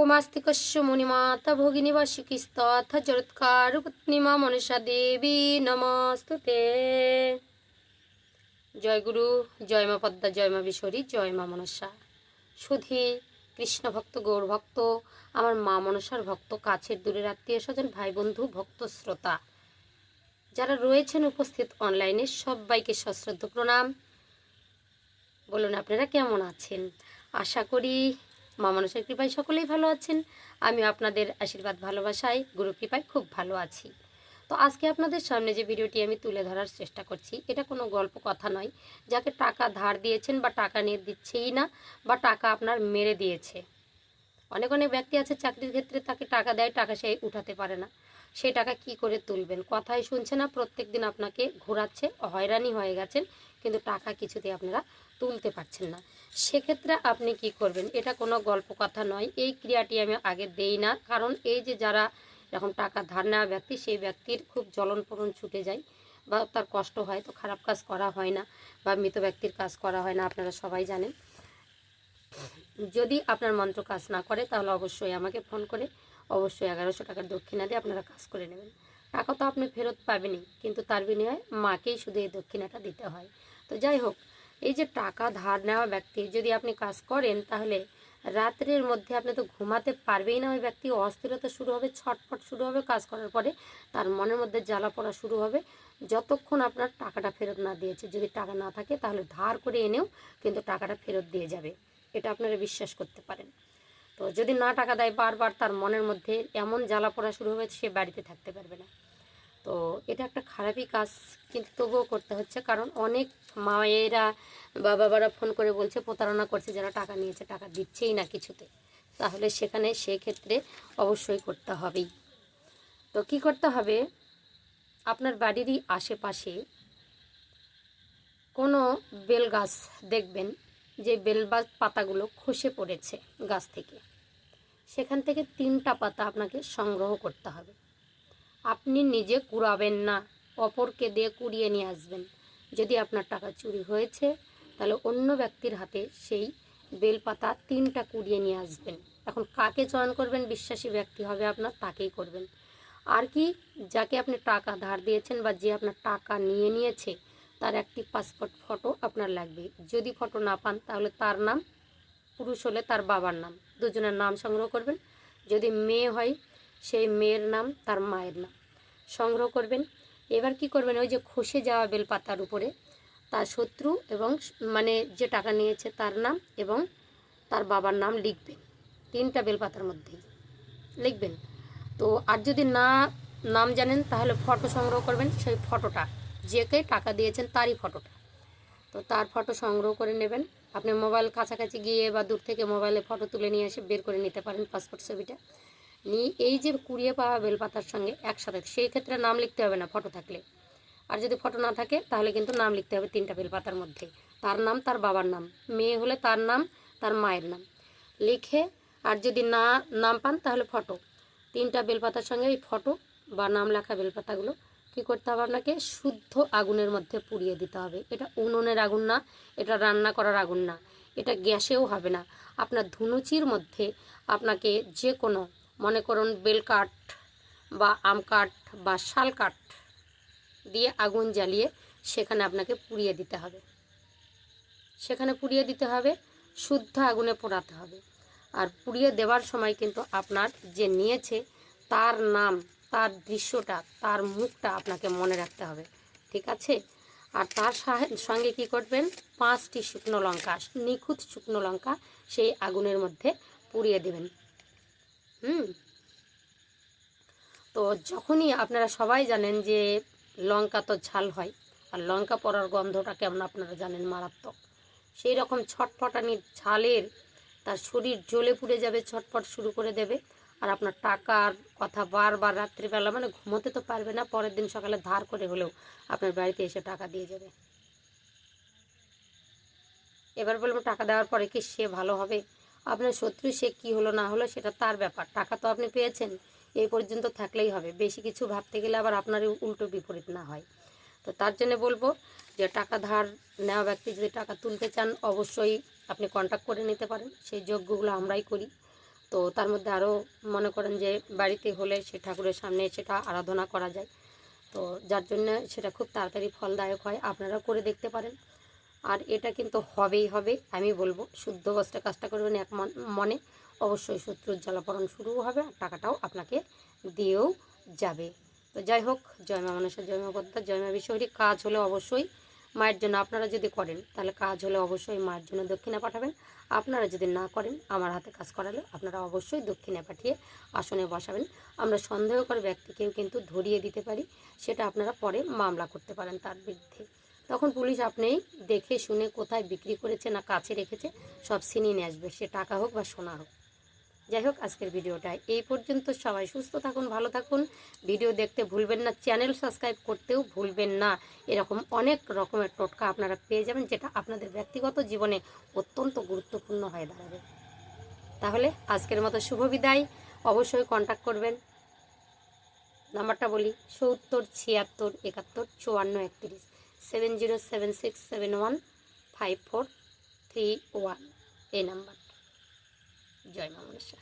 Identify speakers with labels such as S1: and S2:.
S1: ओमास्तिकस्य मुनिमाता भगिनी वार्षिकीस्तथ जरत्कारपत्नीमा मनसा देवी नमस्तुते। जय गुरु, जय मा पद्मा, जय मा बिशरी, जय मा मनसा। सुधी कृष्ण भक्त, गौर भक्त, आमार मा मनसार भक्त, काछेर दूरेर आत्मीय स्वजन, भाई बंधु, भक्त श्रोता যারা রয়েছেন উপস্থিত অনলাইনে সবাইকে সশ্রদ্ধ প্রণাম। বলুন আপনারা কেমন আছেন? আশা করি মা মনসার কৃপায় সকলেই ভালো আছেন। আমি আপনাদের আশীর্বাদ ভালোবাসায় গুরু কৃপায় খুব ভালো আছি। তো আজকে আপনাদের সামনে যে ভিডিওটি আমি তুলে ধরার চেষ্টা করছি, এটা কোনো গল্প কথা নয়। যাকে টাকা ধার দিয়েছেন বা টাকা নিয়ে দিচ্ছেই না, বা টাকা আপনার মেরে দিয়েছে। অনেক অনেক ব্যক্তি আছে চাকরির ক্ষেত্রে তাকে টাকা দেয়, টাকা সে উঠাতে পারে না। সেই টাকা কি করে তুলবেন? কথাই শুনছে না, প্রত্যেক দিন আপনাকে ঘোরাচ্ছে, হয়রানি হয়ে গেছেন, কিন্তু টাকা কিছুতেই আপনারা তুলতে পারছেন না। সেক্ষেত্রে আপনি কি করবেন? এটা কোনো গল্প কথা নয়। এই ক্রিয়াটি আমি আগে দেই না, কারণ এই যে যারা এরকম টাকা ধার নেওয়া ব্যক্তি, সেই ব্যক্তির খুব জ্বলনপূরণ ছুটে যায় বা তার কষ্ট হয়, তো খারাপ কাজ করা হয় না বা মৃত ব্যক্তির কাজ করা হয় না, আপনারা সবাই জানেন। যদি আপনার মন্ত্র কাজ না করে তাহলে অবশ্যই আমাকে ফোন করে অবশ্যই 1100 টাকার দক্ষিণা দিয়ে আপনারা কাজ করে নেবেন। টাকা তো আপনি ফেরত পাবেনই, কিন্তু তার বিনিময়ে মাকেই শুধু এই দক্ষিণাটা দিতে হয়। তো যাই হোক, এই যে টাকা ধার নেওয়া ব্যক্তি যদি আপনি কাজ করেন, তাহলে রাত্রের মধ্যে আপনি তো ঘুমাতে পারবেই না। ওই ব্যক্তি অস্থিরতা শুরু হবে, ছটফট শুরু হবে। কাজ করার পরে তার মনের মধ্যে জ্বালা পড়া শুরু হবে, যতক্ষণ আপনার টাকাটা ফেরত না দিয়েছে। যদি টাকা না থাকে তাহলে ধার করে এনেও কিন্তু টাকাটা ফেরত দিয়ে যাবে, এটা আপনারা বিশ্বাস করতে পারেন। তো যদি না টাকা দেয়, বারবার তার মনের মধ্যে এমন জ্বালা পড়া শুরু হবে, সে বাড়িতে থাকতে পারবে না। তো এটা একটা খারাপই কাজ, কিন্তু তবুও করতে হচ্ছে, কারণ অনেক মায়েরা বা বাবারা ফোন করে বলছে প্রতারণা করছে, যারা টাকা নিয়েছে টাকা দিচ্ছেই না কিছুতে। তাহলে সেখানে সেক্ষেত্রে অবশ্যই করতে হবেই। তো কি করতে হবে? আপনার বাড়িরই আশেপাশে কোনো বেল গাছ দেখবেন যে বেল পাতাগুলো খসে পড়েছে গাছ থেকে, সেখান থেকে 3টা পাতা আপনাকে সংগ্রহ করতে হবে। আপনি নিজে কুড়াবেন না, অপরকে দিয়ে কুড়িয়ে নিয়ে আসবেন। যদি আপনার টাকা চুরি হয়েছে, তাহলে অন্য ব্যক্তির হাতে সেই বেলপাতা 3টা কুড়িয়ে নিয়ে আসবেন। এখন কাকে চয়ন করবেন? বিশ্বাসী ব্যক্তি হবে আপনার, তাকেই করবেন। আর কি, যাকে আপনি টাকা ধার দিয়েছেন বা যে আপনার টাকা নিয়ে নিয়েছে, তার একটি পাসপোর্ট ফটো আপনার লাগবে। যদি ফটো না পান, তাহলে তার নাম, পুরুষ হলে তার বাবার নাম, দুজনের নাম সংগ্রহ করবেন। যদি মেয়ে হয়, সেই মেয়ের নাম, তার মায়ের নাম সংগ্রহ করবেন। এবার কি করবেন? ওই যে খসে যাওয়া বেলপাতার উপরে তার শত্রু এবং মানে যে টাকা নিয়েছে তার নাম এবং তার বাবার নাম লিখবেন। 3টা বেলপাতার মধ্যেই লিখবেন। তো আর যদি না নাম জানেন, তাহলে ফটো সংগ্রহ করবেন। সেই ফটোটা, যেকে টাকা দিয়েছেন তারই ফটোটা, তো তার ফটো সংগ্রহ করে নেবেন। আপনি মোবাইল কাছাকাছি গিয়ে বা দূর থেকে মোবাইলে ফটো তুলে নিয়ে এসে বের করে নিতে পারেন পাসপোর্ট ছবিটা নিয়ে। এই যে কুড়িয়ে পাওয়া বেলপাতার সঙ্গে একসাথে, সেই ক্ষেত্রে নাম লিখতে হবে না ফটো থাকলে। আর যদি ফটো না থাকে, তাহলে কিন্তু নাম লিখতে হবে 3টা বেলপাতার মধ্যে। তার নাম, তার বাবার নাম, মেয়ে হলে তার নাম, তার মায়ের নাম লিখে। আর যদি না নাম পান, তাহলে ফটো, 3টা বেলপাতার সঙ্গে এই ফটো বা নাম লেখা বেলপাতাগুলো কী করতে হবে? আপনাকে শুদ্ধ আগুনের মধ্যে পুড়িয়ে দিতে হবে। এটা উনুনের আগুন না, এটা রান্না করার আগুন না, এটা গ্যাসেও হবে না। আপনার ধুনুচির মধ্যে আপনাকে যে কোনো, মনে করুন বেল কাঠ বা আম কাঠ বা শাল কাঠ দিয়ে আগুন জ্বালিয়ে সেখানে আপনাকে পুড়িয়ে দিতে হবে। সেখানে পুড়িয়ে দিতে হবে, শুদ্ধ আগুনে পোড়াতে হবে। আর পুড়িয়ে দেওয়ার সময় কিন্তু আপনার যে নিয়েছে তার নাম, তার দৃশ্যটা, তার মুখটা আপনাকে মনে রাখতে হবে, ঠিক আছে? আর তার সঙ্গে কি করবেন? 5টি শুকনো লঙ্কা, নিখুঁত শুকনো লঙ্কা সেই আগুনের মধ্যে পুড়িয়ে দেবেন। তো যখনই আপনারা সবাই জানেন যে লঙ্কা তো ঝাল হয়, আর লঙ্কা পড়ার গন্ধটা কেমন আপনারা জানেন, মারাত্মক। সেই রকম ছটফটানির ঝালের তার শরীর জ্বলে পুড়ে যাবে, ছটফট শুরু করে দেবে। আর আপনার টাকার কথা বারবার রাত্রিবেলা, মানে ঘুমোতে তো পারবে না, পরের দিন সকালে ধার করে হলেও আপনার বাড়িতে এসে টাকা দিয়ে যাবে। এবার বলবো, টাকা দেওয়ার পরে কি সে ভালো হবে? আপনার শত্রু সে কি হলো না হলো সেটা তার ব্যাপার, টাকা তো আপনি পেয়েছেন, এই পর্যন্ত থাকলেই হবে। বেশি কিছু ভাবতে গেলে আবার আপনারই উল্টো বিপরীত না হয়। তো তার জন্য বলবো যে টাকা ধার নেওয়া ব্যক্তি যদি টাকা তুলতে চান, অবশ্যই আপনি কন্ট্যাক্ট করে নিতে পারেন। সেই যোগ্যগুলো আমরাই করি। তো তো তার মধ্যে আরও মনে করেন যে বাড়িতে হলে সে ঠাকুরের সামনে সেটা আরাধনা করা যায়, তো যার জন্য সেটা খুব তাড়াতাড়ি ফলদায়ক হয়। আপনারা করে দেখতে পারেন। আর এটা কিন্তু হবেই হবে, আমি বলবো শুদ্ধ বস্ত্রে কাজটা করবেন এক মনে, অবশ্যই শত্রুর জ্বালাপড়ন শুরুও হবে আর টাকাটাও আপনাকে দিয়েও যাবে। তো যাই হোক, জয় মা মনসা, জয় মা পদ্মা, জয় মা বিশ্বহরী। কাজ হলে অবশ্যই মায়ের জন্য, আপনারা যদি করেন তাহলে কাজ হলে অবশ্যই মায়ের জন্য দক্ষিণা পাঠাবেন। আপনারা যদি না করেন, আমার হাতে কাজ করালে আপনারা অবশ্যই দক্ষিণা পাঠিয়ে আসনে বসাবেন। আমরা সন্দেহকর ব্যক্তিকেও কিন্তু ধরিয়ে দিতে পারি, সেটা আপনারা পরে মামলা করতে পারেন তার বিরুদ্ধে। তখন পুলিশ আপনি দেখে শুনে কোথায় বিক্রি করেছে না কাছে রেখেছে সব ছিনিয়ে নিয়ে আসবে, সে টাকা হোক বা সোনা হোক। যাই হোক, আজকের ভিডিওটা এই পর্যন্ত। সবাই সুস্থ থাকুন, ভালো থাকুন। ভিডিও দেখতে ভুলবেন না, চ্যানেল সাবস্ক্রাইব করতেও ভুলবেন না। এরকম অনেক রকমের টোটকা আপনারা পেয়ে যাবেন, যেটা আপনাদের ব্যক্তিগত জীবনে অত্যন্ত গুরুত্বপূর্ণ হয়ে দাঁড়াবে। তাহলে আজকের মতো শুভ বিদায়। অবশ্যই কন্ট্যাক্ট করবেন। নাম্বারটা বলি, 7076715431, 7076715431, এই নাম্বার। জয় মা মনসা।